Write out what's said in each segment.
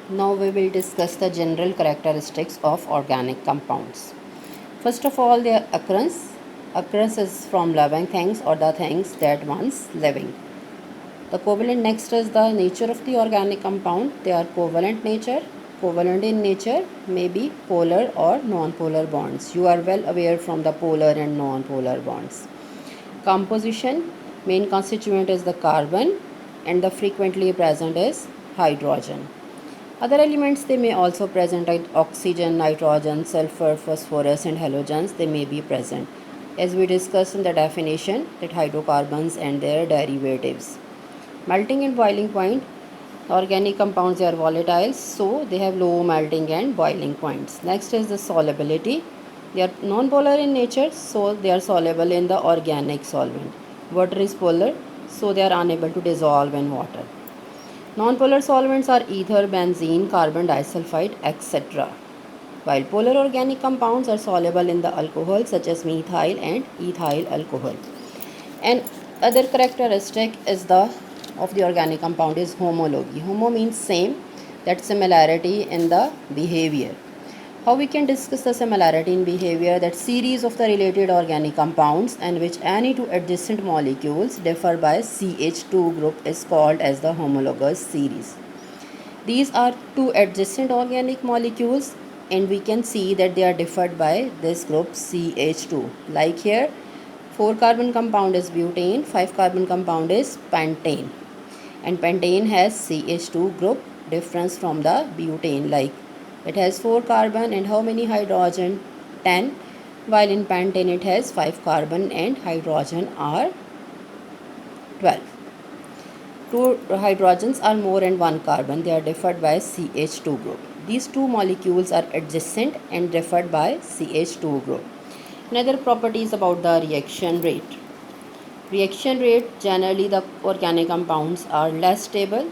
Now we will discuss the general characteristics of organic compounds. First of all, their occurrence. Occurrence is from living things or the things that once living. The covalent next is the nature of the organic compound. They are covalent nature. Covalent in nature may be polar or non-polar bonds. You are well aware from the polar and non-polar bonds. Composition, main constituent is the carbon and the frequently present is hydrogen. Other elements they may also present like oxygen, nitrogen, sulfur, phosphorus and halogens they may be present. As we discussed in the definition that hydrocarbons and their derivatives. Melting and boiling point, organic compounds are volatile so they have low melting and boiling points. Next is the solubility. They are non-polar in nature so they are soluble in the organic solvent. Water is polar so they are unable to dissolve in water. Non-polar solvents are ether, benzene, carbon disulfide, etc. While polar organic compounds are soluble in the alcohol such as methyl and ethyl alcohol. And other characteristic is the of the organic compound is homology. Homo means same, that similarity in the behavior. How we can discuss the similarity in behavior? That series of the related organic compounds in which any two adjacent molecules differ by CH2 group is called as the homologous series. These are two adjacent organic molecules and we can see that they are differed by this group CH2. Like here, 4 carbon compound is butane, 5 carbon compound is pentane. And pentane has CH2 group difference from the butane, like it has 4 carbon and how many hydrogen? 10. While in pentane it has 5 carbon and hydrogen are 12. Two hydrogens are more and 1 carbon. They are differed by CH2 group. These two molecules are adjacent and differed by CH2 group. Another property is about the reaction rate. Reaction rate, generally the organic compounds are less stable.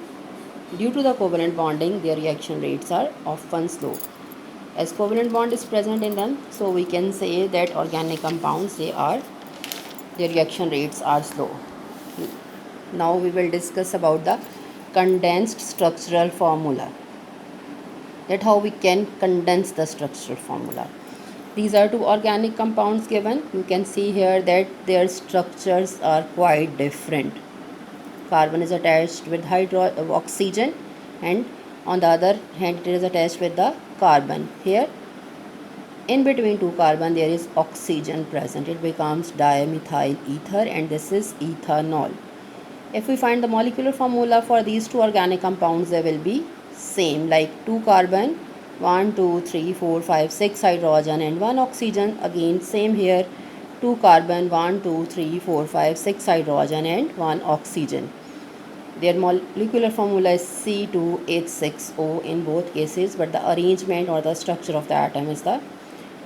Due to the covalent bonding, their reaction rates are often slow. As covalent bond is present in them, so we can say that organic compounds their reaction rates are slow. Now we will discuss about the condensed structural formula. That how we can condense the structural formula. These are two organic compounds given. You can see here that their structures are quite different. Carbon is attached with oxygen and on the other hand it is attached with the carbon. Here in between two carbon there is oxygen present. It becomes dimethyl ether and this is ethanol. If we find the molecular formula for these two organic compounds, they will be same, like 2 carbon, 1, 2, 3, 4, 5, 6 hydrogen and 1 oxygen. Again same here, 2 carbon, 1, 2, 3, 4, 5, 6 hydrogen and 1 oxygen. Their molecular formula is C2H6O in both cases, but the arrangement or the structure of the atom is the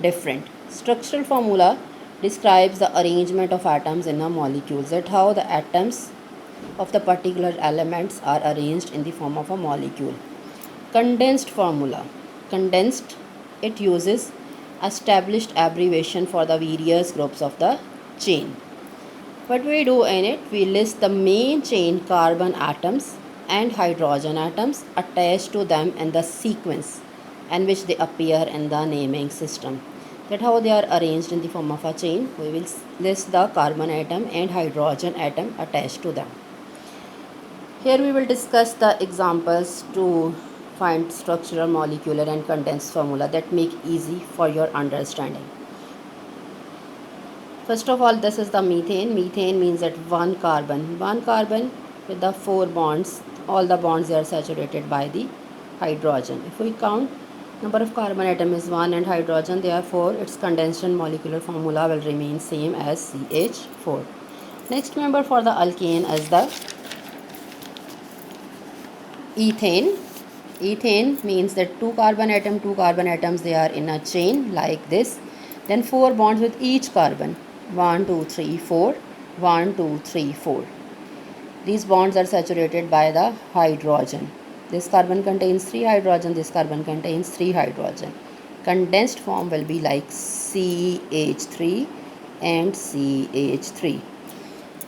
different. Structural formula describes the arrangement of atoms in a molecule. That's how the atoms of the particular elements are arranged in the form of a molecule. Condensed formula. Condensed, it uses established abbreviation for the various groups of the chain. What we do in it, we list the main chain carbon atoms and hydrogen atoms attached to them in the sequence in which they appear in the naming system. That's how they are arranged in the form of a chain. We will list the carbon atom and hydrogen atom attached to them. Here we will discuss the examples to find structural, molecular and condensed formula that make easy for your understanding. First of all, this is the methane. Methane means that one carbon with the 4 bonds, all the bonds are saturated by the hydrogen. If we count, number of carbon atom is 1 and hydrogen therefore its condensation molecular formula will remain same as CH4. Next member for the alkane is the ethane. Ethane means that 2 carbon atoms they are in a chain like this. Then 4 bonds with each carbon. 1, 2, 3, 4. 1, 2, 3, 4. These bonds are saturated by the hydrogen. This carbon contains 3 hydrogen. This carbon contains 3 hydrogen. Condensed form will be like CH3 and CH3.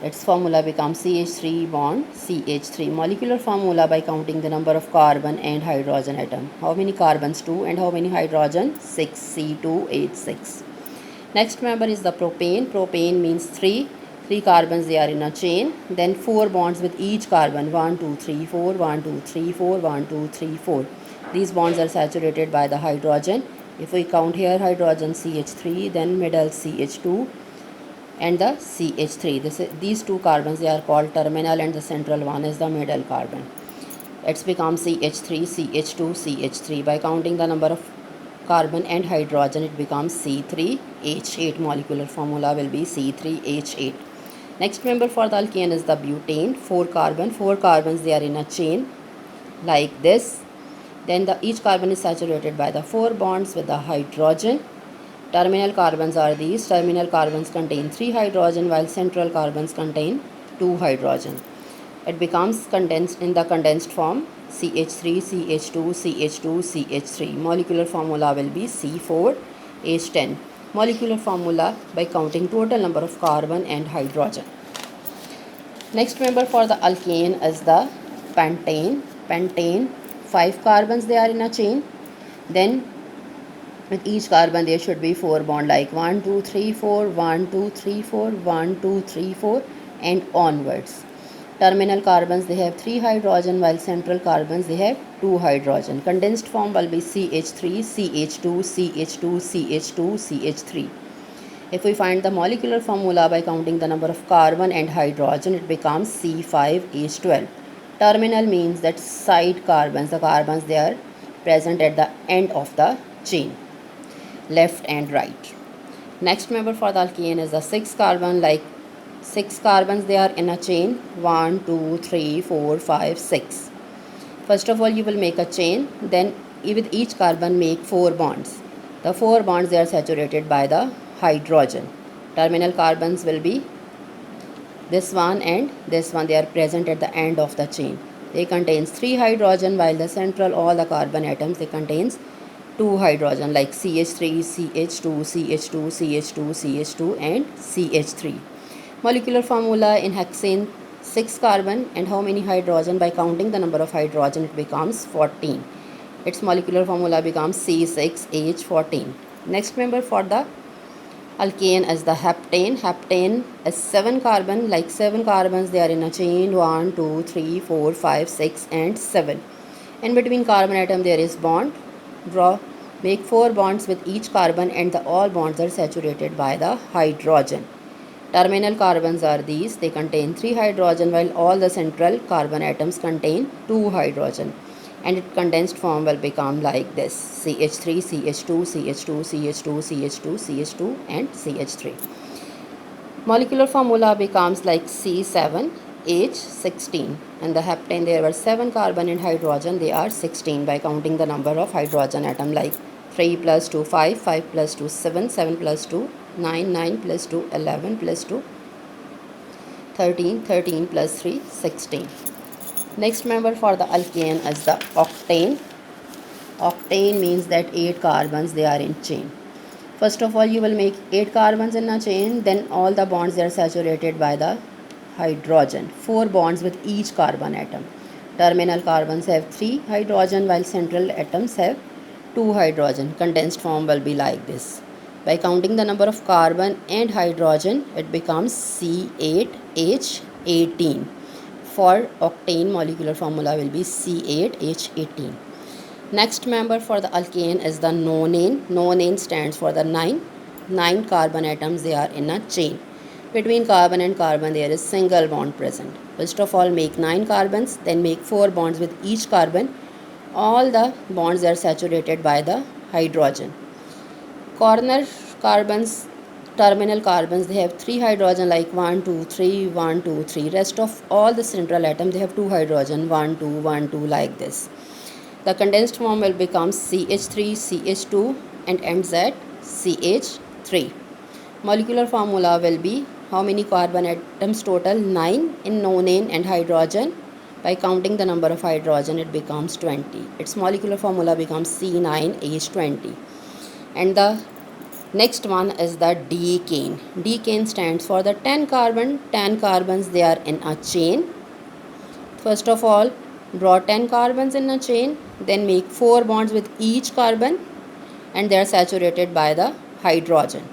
Its formula becomes CH3 bond CH3. Molecular formula by counting the number of carbon and hydrogen atom. How many carbons? 2. And how many hydrogen? 6. C2H6. Next member is the propane. Propane means 3. 3 carbons they are in a chain. Then 4 bonds with each carbon. 1, 2, 3, 4, 1, 2, 3, 4, 1, 2, 3, 4. These bonds are saturated by the hydrogen. If we count here hydrogen CH3, then middle CH2 and the CH3. These two carbons they are called terminal and the central one is the middle carbon. It's become CH3, CH2, CH3. By counting the number of carbon and hydrogen it becomes C3H8. Molecular formula will be C3H8. Next member for the alkane is the butane. 4 carbons they are in a chain like this. Then each carbon is saturated by the 4 bonds with the hydrogen. Terminal carbons are these. Terminal carbons contain 3 hydrogen while central carbons contain 2 hydrogen. It becomes condensed in the condensed form CH3, CH2, CH2, CH3. Molecular formula will be C4H10. Molecular formula by counting total number of carbon and hydrogen. Next member for the alkane is the pentane. Pentane, 5 carbons they are in a chain. Then with each carbon there should be 4 bond like 1, 2, 3, 4, 1, 2, 3, 4, 1, 2, 3, 4 and onwards. Terminal carbons they have 3 hydrogen while central carbons they have 2 hydrogen. Condensed form will be CH3, CH2, CH2, CH2, CH3. If we find the molecular formula by counting the number of carbon and hydrogen it becomes C5H12. Terminal means that side carbons, the carbons they are present at the end of the chain, left and right. Next member for the alkane is the 6 carbon, like 6 carbons they are in a chain 1, 2, 3, 4, 5, 6. First of all you will make a chain, then with each carbon make 4 bonds. The 4 bonds they are saturated by the hydrogen. Terminal carbons will be this one and this one, they are present at the end of the chain. They contains 3 hydrogen while the central all the carbon atoms they contains 2 hydrogen like CH3, CH2, CH2, CH2, CH2 and CH3. Molecular formula in hexane 6 carbon and how many hydrogen? By counting the number of hydrogen it becomes 14. Its molecular formula becomes C6H14. Next member for the alkane is the heptane. Heptane is 7 carbon, like 7 carbons they are in a chain 1, 2, 3, 4, 5, 6 and 7. In between carbon atom there is bond. Make 4 bonds with each carbon and all bonds are saturated by the hydrogen. Terminal carbons are these. They contain 3 hydrogen while all the central carbon atoms contain 2 hydrogen. And its condensed form will become like this: CH3, CH2, CH2, CH2, CH2, CH2 and CH3. Molecular formula becomes like C7H16. And the heptane there were 7 carbon and hydrogen they are 16 by counting the number of hydrogen atom like 3 plus 2 5, 5 plus 2 7, 7 plus 2 9, 9 plus 2 11 plus 2 13, 13 plus 3 16. Next member for the alkane is the octane. Octane means that 8 carbons they are in chain. First of all you will make 8 carbons in a chain, then all the bonds they are saturated by the hydrogen. 4 bonds with each carbon atom. Terminal carbons have 3 hydrogen while central atoms have 2 hydrogen. Condensed form will be like this. By counting the number of carbon and hydrogen it becomes C8H18. For octane molecular formula will be C8H18. Next member for the alkane is the nonane. Nonane stands for the 9. 9 carbon atoms they are in a chain. Between carbon and carbon there is single bond present. First of all make 9 carbons, then make 4 bonds with each carbon. All the bonds are saturated by the hydrogen. Corner carbons, terminal carbons, they have 3 hydrogen like 1, 2, 3, 1, 2, 3. Rest of all the central atom they have 2 hydrogen 1, 2, 1, 2 like this. The condensed form will become CH3, CH2 and ends at CH3. Molecular formula will be how many carbon atoms total? 9 in nonane and hydrogen. By counting the number of hydrogen it becomes 20. Its molecular formula becomes C9H20. And the Next one is the decane. Decane stands for the 10 carbon. 10 carbons they are in a chain. First of all, draw 10 carbons in a chain, then make 4 bonds with each carbon and they are saturated by the hydrogen.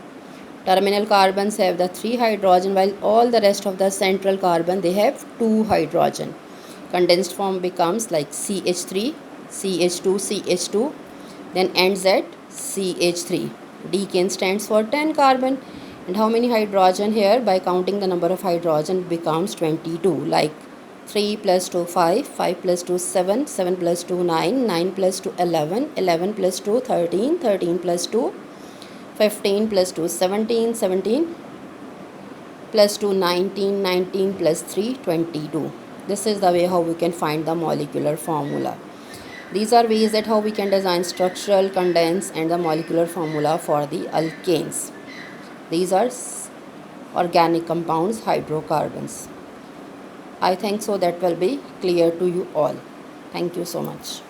Terminal carbons have the 3 hydrogen while all the rest of the central carbon they have 2 hydrogen. Condensed form becomes like CH3, CH2, CH2, then ends at CH3. Decane stands for 10 carbon. And how many hydrogen here? By counting the number of hydrogen becomes 22, like 3 plus 2 5, 5 plus 2 7, 7 plus 2 9, 9 plus 2 11, 11 plus 2 13, 13 plus 2 15 plus 2 17, 17 plus 2 19, 19 plus 3 22. This is the way how we can find the molecular formula. These are ways that how we can design structural, condense and the molecular formula for the alkanes. These are organic compounds, hydrocarbons. I think so that will be clear to you all. Thank you so much.